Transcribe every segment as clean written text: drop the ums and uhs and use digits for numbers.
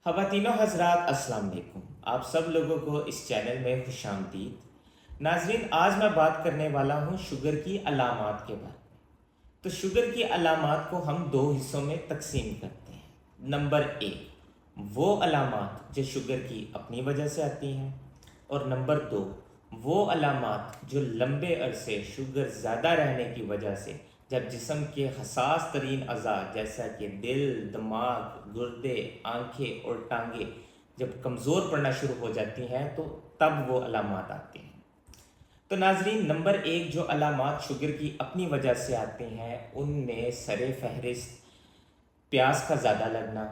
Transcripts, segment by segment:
ख़वातीनो हज़रात अस्सलाम वालेकुम। आप सब लोगों को इस चैनल में खुश आमदीद। नाज़रीन, आज मैं बात करने वाला हूँ शुगर की अलामात के बारे में। तो शुगर की अलामात को हम दो हिस्सों में तकसीम करते हैं। नंबर एक, वो अलामात जो शुगर की अपनी वजह से आती हैं, और नंबर दो, वो अलामात जो लंबे अरसे शुगर ज़्यादा रहने की वजह से जब जिस्म के हसास तरीन अज़ा जैसा कि दिल, दिमाग, गुर्दे, आंखें और टांगें जब कमज़ोर पड़ना शुरू हो जाती हैं तो तब वो अलामात आती हैं। तो नाजरीन, नंबर एक जो अलामात शुगर की अपनी वजह से आते हैं उनमें सरे फहरिस्त प्यास का ज़्यादा लगना,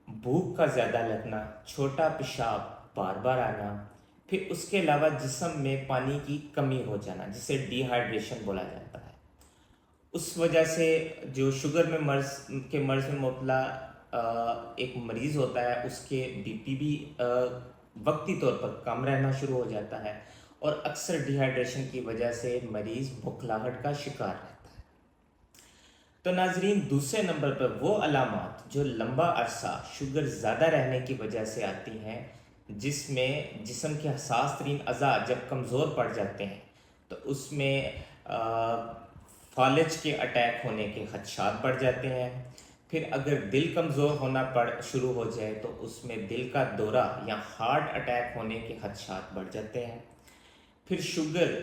भूख का ज़्यादा लगना, छोटा पेशाब बार बार आना, फिर उसके अलावा जिस्म में पानी की कमी हो जाना जिसे डिहाइड्रेशन बोला जाता है। उस वजह से जो शुगर में मर्ज़ में मुबतला एक मरीज़ होता है उसके बीपी भी वक्ती तौर पर कम रहना शुरू हो जाता है, और अक्सर डिहाइड्रेशन की वजह से मरीज़ भुखलाहट का शिकार रहता है। तो नाजरीन, दूसरे नंबर पर वो अलामात जो लंबा अरसा शुगर ज़्यादा रहने की वजह से आती हैं, जिसमें जिस्म के हसास तरीन अज़ा जब कमज़ोर पड़ जाते हैं तो उसमें फालज के अटैक होने के खदशात बढ़ जाते हैं। फिर अगर दिल कमज़ोर होना पड़ शुरू हो जाए तो उसमें दिल का दौरा या हार्ट अटैक होने के खदशात बढ़ जाते हैं। फिर शुगर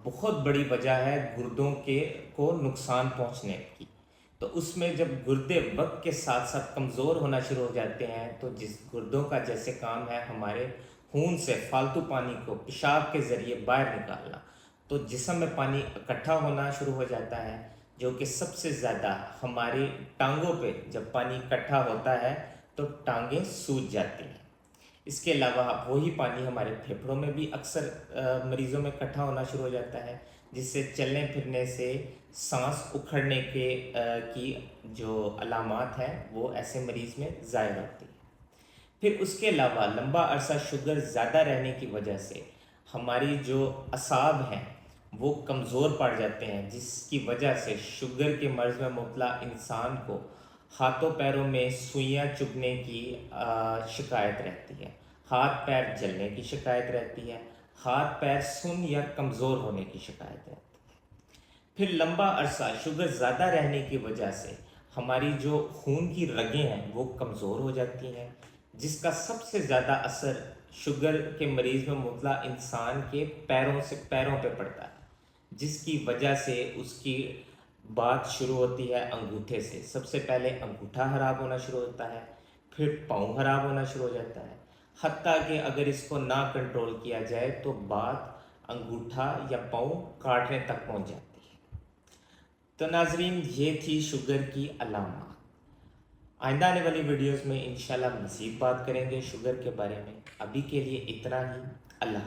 बहुत बड़ी वजह है गुर्दों के को नुकसान पहुंचने की। तो उसमें जब गुर्दे वक्त के साथ साथ कमज़ोर होना शुरू हो जाते हैं तो जिस गुर्दों का जैसे काम है हमारे खून से फालतू पानी को पेशाब के ज़रिए बाहर निकालना, तो जिस्म में पानी इकट्ठा होना शुरू हो जाता है, जो कि सबसे ज़्यादा हमारी टांगों पे जब पानी इकट्ठा होता है तो टांगें सूज जाती हैं। इसके अलावा वही पानी हमारे फेफड़ों में भी अक्सर मरीज़ों में इकट्ठा होना शुरू हो जाता है, जिससे चलने फिरने से सांस उखड़ने की जो अलामात हैं वो ऐसे मरीज़ में ज़ाहिर होती है। फिर उसके अलावा लंबा अरसा शुगर ज़्यादा रहने की वजह से हमारी जो असाब हैं वो कमज़ोर पड़ जाते हैं, जिसकी वजह से शुगर के मर्ज़ में मुबतला इंसान को हाथों पैरों में सुइयां चुभने की शिकायत रहती है, हाथ पैर जलने की शिकायत रहती है, हाथ पैर सुन या कमज़ोर होने की शिकायत रहती है। फिर लंबा अरसा शुगर ज़्यादा रहने की वजह से हमारी जो खून की रगें हैं वो कमज़ोर हो जाती हैं, जिसका सबसे ज़्यादा असर शुगर के मरीज़ में मुबतला इंसान के पैरों पे पड़ता है, जिसकी वजह से उसकी बात शुरू होती है अंगूठे से। सबसे पहले अंगूठा ख़राब होना शुरू होता है, फिर पाँव ख़राब होना शुरू हो जाता है, हत्ता कि अगर इसको ना कंट्रोल किया जाए तो बात अंगूठा या पाँव काटने तक पहुंच जाती है। तो नाजरीन, ये थी शुगर की अलामात। आइंदा आने वाली वीडियोस में इंशाल्लाह मज़ीद बात करेंगे शुगर के बारे में। अभी के लिए इतना ही। अल्लाह।